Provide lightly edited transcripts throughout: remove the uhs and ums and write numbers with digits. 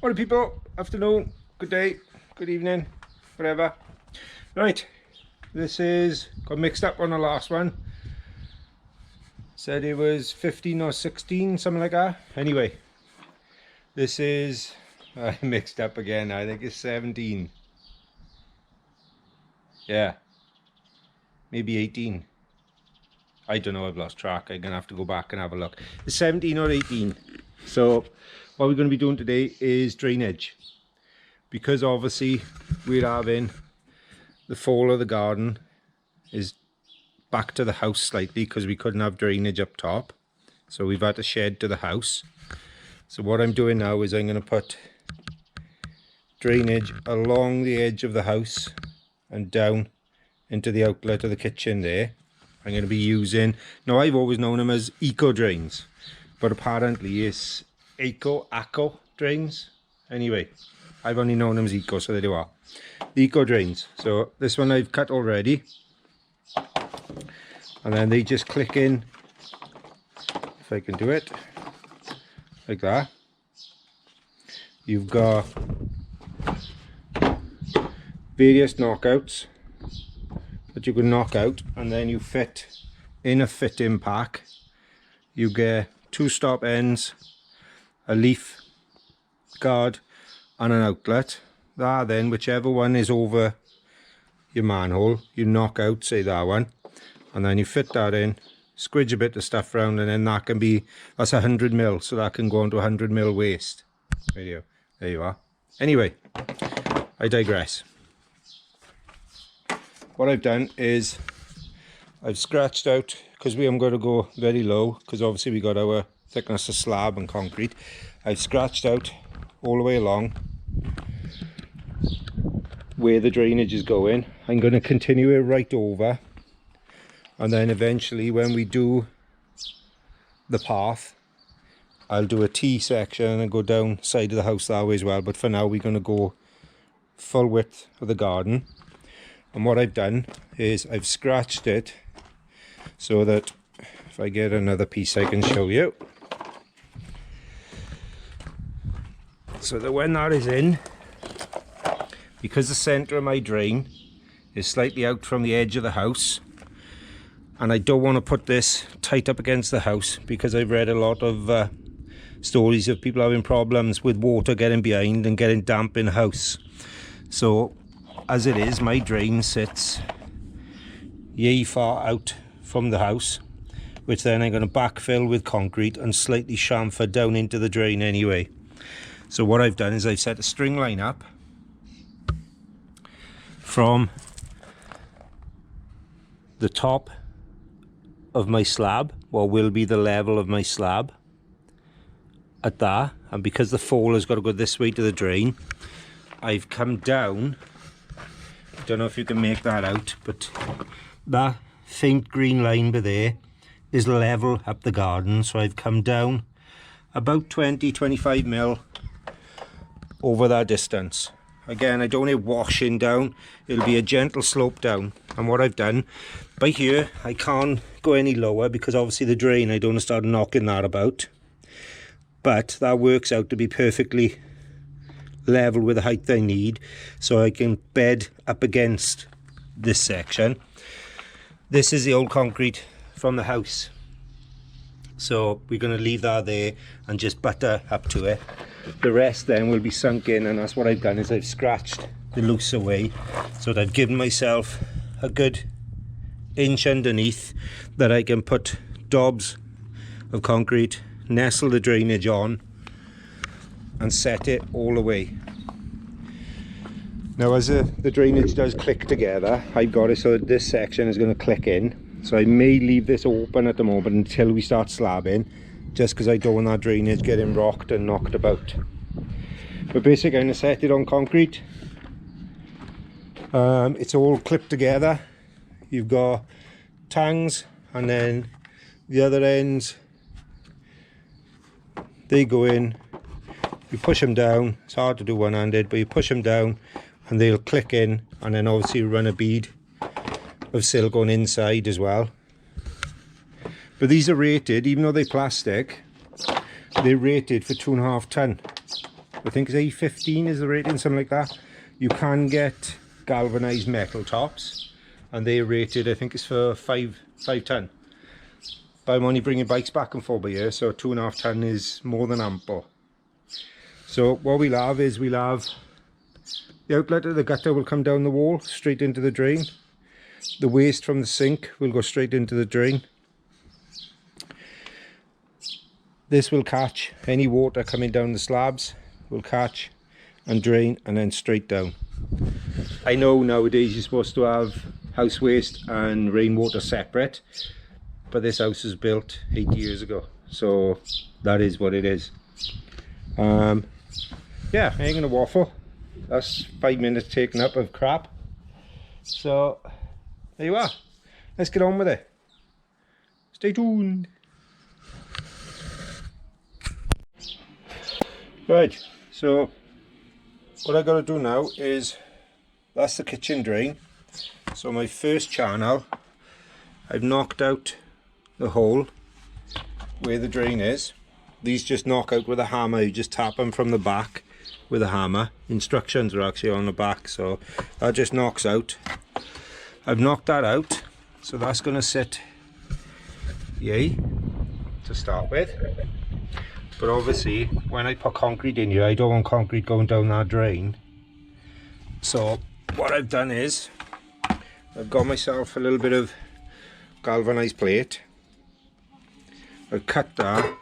Morning people, afternoon, good day, good evening, whatever. Right, this is, got mixed up on the last one. Said it was 15 or 16, something like that. Anyway, this is, I mixed up again, I think it's 17. Yeah, maybe 18. I don't know, I've lost track. I'm gonna have to go back and have a look. It's 17 or 18. So what we're going to be doing today is drainage, because obviously we're having the fall of the garden is back to the house slightly because we couldn't have drainage up top, so we've had to shed to the house. So what I'm doing now is I'm going to put drainage along the edge of the house and down into the outlet of the kitchen there. I'm going to be using, now I've always known them as eco drains, but apparently it's ACO drains. Anyway, I've only known them as eco, so there you are. The eco drains. So this one I've cut already, and then they just click in, if I can do it, like that. You've got various knockouts that you can knock out, and then you fit in a fit-in pack. You get 2 stop ends, a leaf guard and an outlet. That then, whichever one is over your manhole, you knock out, say that one, and then you fit that in, squidge a bit of stuff around, and then that can be, that's 100mm, so that can go into 100mm waste. There you are. Anyway, I digress. What I've done is I've scratched out, because we am going to go very low, because obviously we got our thickness of slab and concrete. I've scratched out all the way along where the drainage is going. I'm going to continue it right over, and then eventually when we do the path, I'll do a T section and go down side of the house that way as well. But for now we're going to go full width of the garden. And what I've done is I've scratched it so that if I get another piece I can show you. So that when that is in, because the centre of my drain is slightly out from the edge of the house, and I don't want to put this tight up against the house, because I've read a lot of stories of people having problems with water getting behind and getting damp in the house. So as it is, my drain sits yay far out from the house, which then I'm going to backfill with concrete and slightly chamfer down into the drain anyway. So what I've done is I've set a string line up from the top of my slab, what will be the level of my slab, at that, and because the fall has got to go this way to the drain, I've come down. I don't know if you can make that out, but that faint green line by there is level up the garden. So I've come down about 20-25mm over that distance. Again, I don't want it washing down, it'll be a gentle slope down. And what I've done, by here I can't go any lower because obviously the drain, I don't want to start knocking that about, but that works out to be perfectly level with the height I need, so I can bed up against this section. This is the old concrete from the house, so we're going to leave that there and just butter up to it. The rest then will be sunk in, and that's what I've done is I've scratched the loose away, so that I've given myself a good inch underneath that I can put dobs of concrete, nestle the drainage on and set it all the way. Now as the drainage does click together, I've got it so that this section is going to click in, so I may leave this open at the moment until we start slabbing, just because I don't want that drainage getting rocked and knocked about. But basically I'm going to set it on concrete. It's all clipped together. You've got tangs, and then the other ends, they go in, you push them down. It's hard to do one-handed, but you push them down and they'll click in, and then obviously you run a bead of silicone inside as well. But these are rated, even though they're plastic, they're rated for 2.5 ton. I think it's A15 is the rating, something like that. You can get galvanized metal tops, and they're rated, I think it's for 5 ton. But I'm only bringing bikes back and forth by here, so 2.5 ton is more than ample. So what we'll have is, we'll have the outlet of the gutter will come down the wall straight into the drain. The waste from the sink will go straight into the drain. This will catch any water coming down the slabs, will catch and drain and then straight down. I know nowadays you're supposed to have house waste and rainwater separate, but this house was built 8 years ago, so that is what it is. Yeah, I ain't gonna waffle. That's 5 minutes taken up of crap. So there you are. Let's get on with it. Stay tuned. Right, so what I gotta do now is, that's the kitchen drain. So my first channel, I've knocked out the hole where the drain is. These just knock out with a hammer. You just tap them from the back with a hammer. Instructions are actually on the back, so that just knocks out. I've knocked that out, so that's going to sit yay to start with. But obviously when I put concrete in here, I don't want concrete going down that drain. So what I've done is, I've got myself a little bit of galvanized plate. I've cut that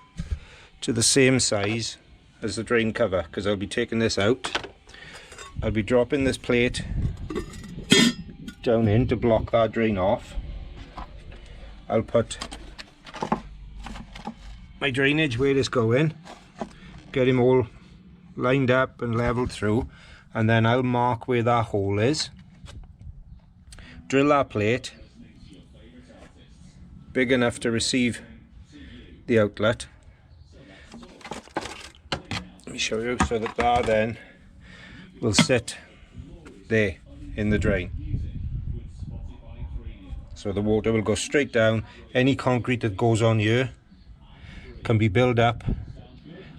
to the same size as the drain cover, because I'll be taking this out. I'll be dropping this plate down in to block that drain off. I'll put my drainage where it's going, get him all lined up and leveled through, and then I'll mark where that hole is, drill that plate big enough to receive the outlet. Let me show you, so that bar then will sit there in the drain, so the water will go straight down. Any concrete that goes on here can be built up,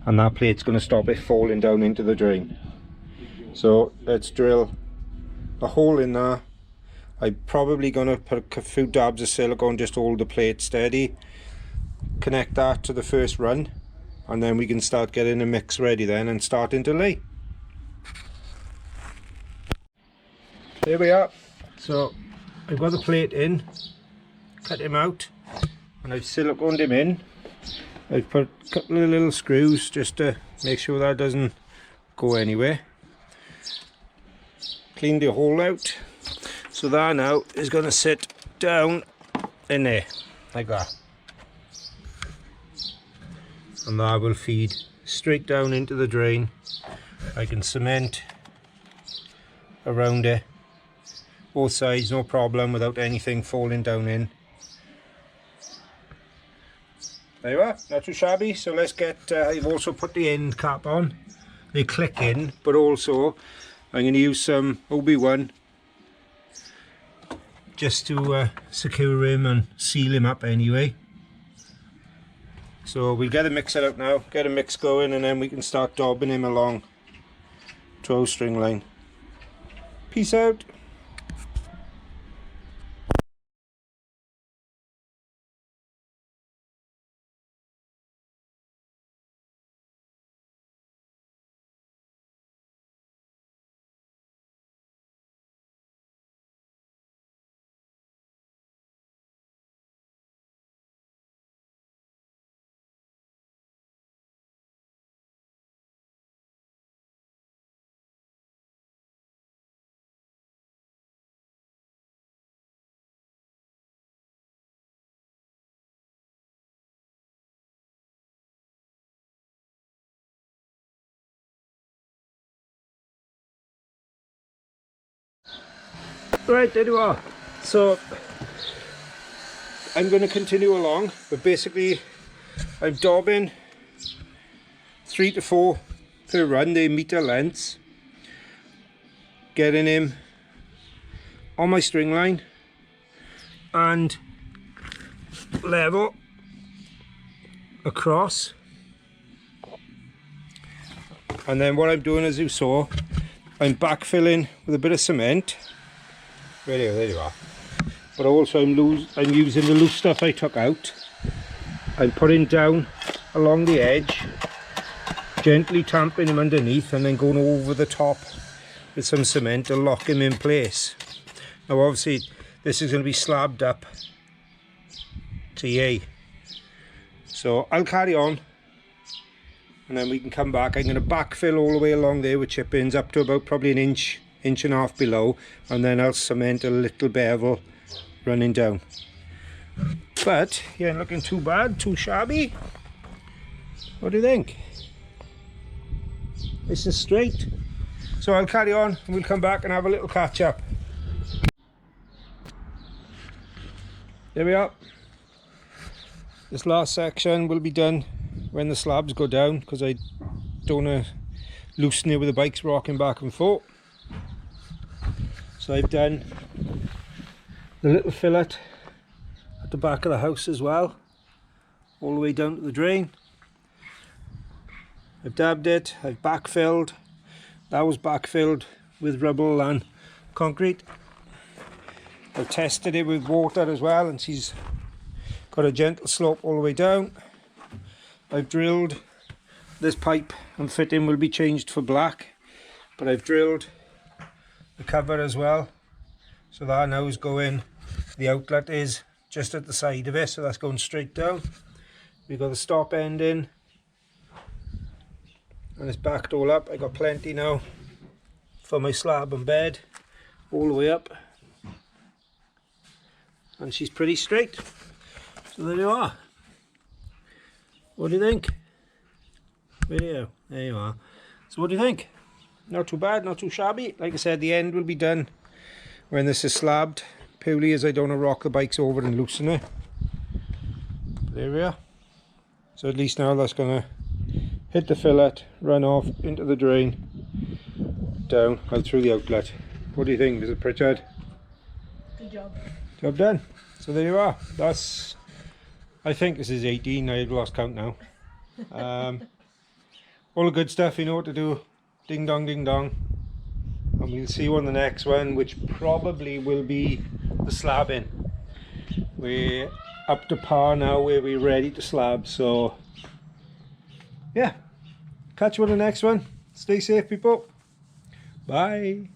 and that plate's going to stop it falling down into the drain. So let's drill a hole in there. I'm probably going to put a few dabs of silicone just to hold the plate steady, connect that to the first run, and then we can start getting the mix ready then and starting to lay. There we are. So I've got the plate in, cut him out, and I've siliconed him in. I've put a couple of little screws just to make sure that doesn't go anywhere. Cleaned the hole out. So that now is going to sit down in there, like that. And that will feed straight down into the drain. I can cement around it, both sides, no problem, without anything falling down in. There you are, not too shabby. So let's get, I've also put the end cap on. They click in, but also I'm going to use some OB1 just to secure him and seal him up anyway. So we'll get a mixer out now, get a mix going, and then we can start dobbing him along 12 string line. Peace out. Right, there you are. So I'm going to continue along, but basically I'm daubing 3 to 4 per run. They're meter lengths, getting him on my string line and level across, And then what I'm doing, as you saw, I'm backfilling with a bit of cement. There you are. But also I'm using the loose stuff I took out. I'm putting down along the edge, gently tamping him underneath, and then going over the top with some cement to lock him in place. Now obviously this is going to be slabbed up to yay. So I'll carry on and then we can come back. I'm going to backfill all the way along there with chip-ins up to about probably an inch and a half below, and then I'll cement a little bevel running down. But he ain't looking too bad, too shabby. What do you think? This is straight. So I'll carry on and we'll come back and have a little catch up. There we are. This last section will be done when the slabs go down, because I don't want to loosen it with the bikes rocking back and forth. So I've done the little fillet at the back of the house as well, all the way down to the drain. I've dabbed it, I've backfilled. That was backfilled with rubble and concrete. I've tested it with water as well, and she's got a gentle slope all the way down. I've drilled this pipe and fitting will be changed for black, but I've drilled the cover as well, so that now is going, the outlet is just at the side of it, so that's going straight down. We've got the stop end in and it's backed all up. I got plenty now for my slab and bed all the way up, and she's pretty straight. So there you are. What do you think? Video. There you are. So what do you think? Not too bad, not too shabby. Like I said, the end will be done when this is slabbed, purely as I don't want to rock the bikes over and loosen it. There we are. So at least now that's going to hit the fillet, run off into the drain, down out through the outlet. What do you think, Mr. Pritchard? Good job. Job done. So there you are. That's, I think this is 18, I've lost count now. All the good stuff, you know what to do. Ding dong, ding dong. And we'll see you on the next one, which probably will be the slabbing. We're up to par now where we're ready to slab, so yeah. Catch you on the next one. Stay safe, people. Bye.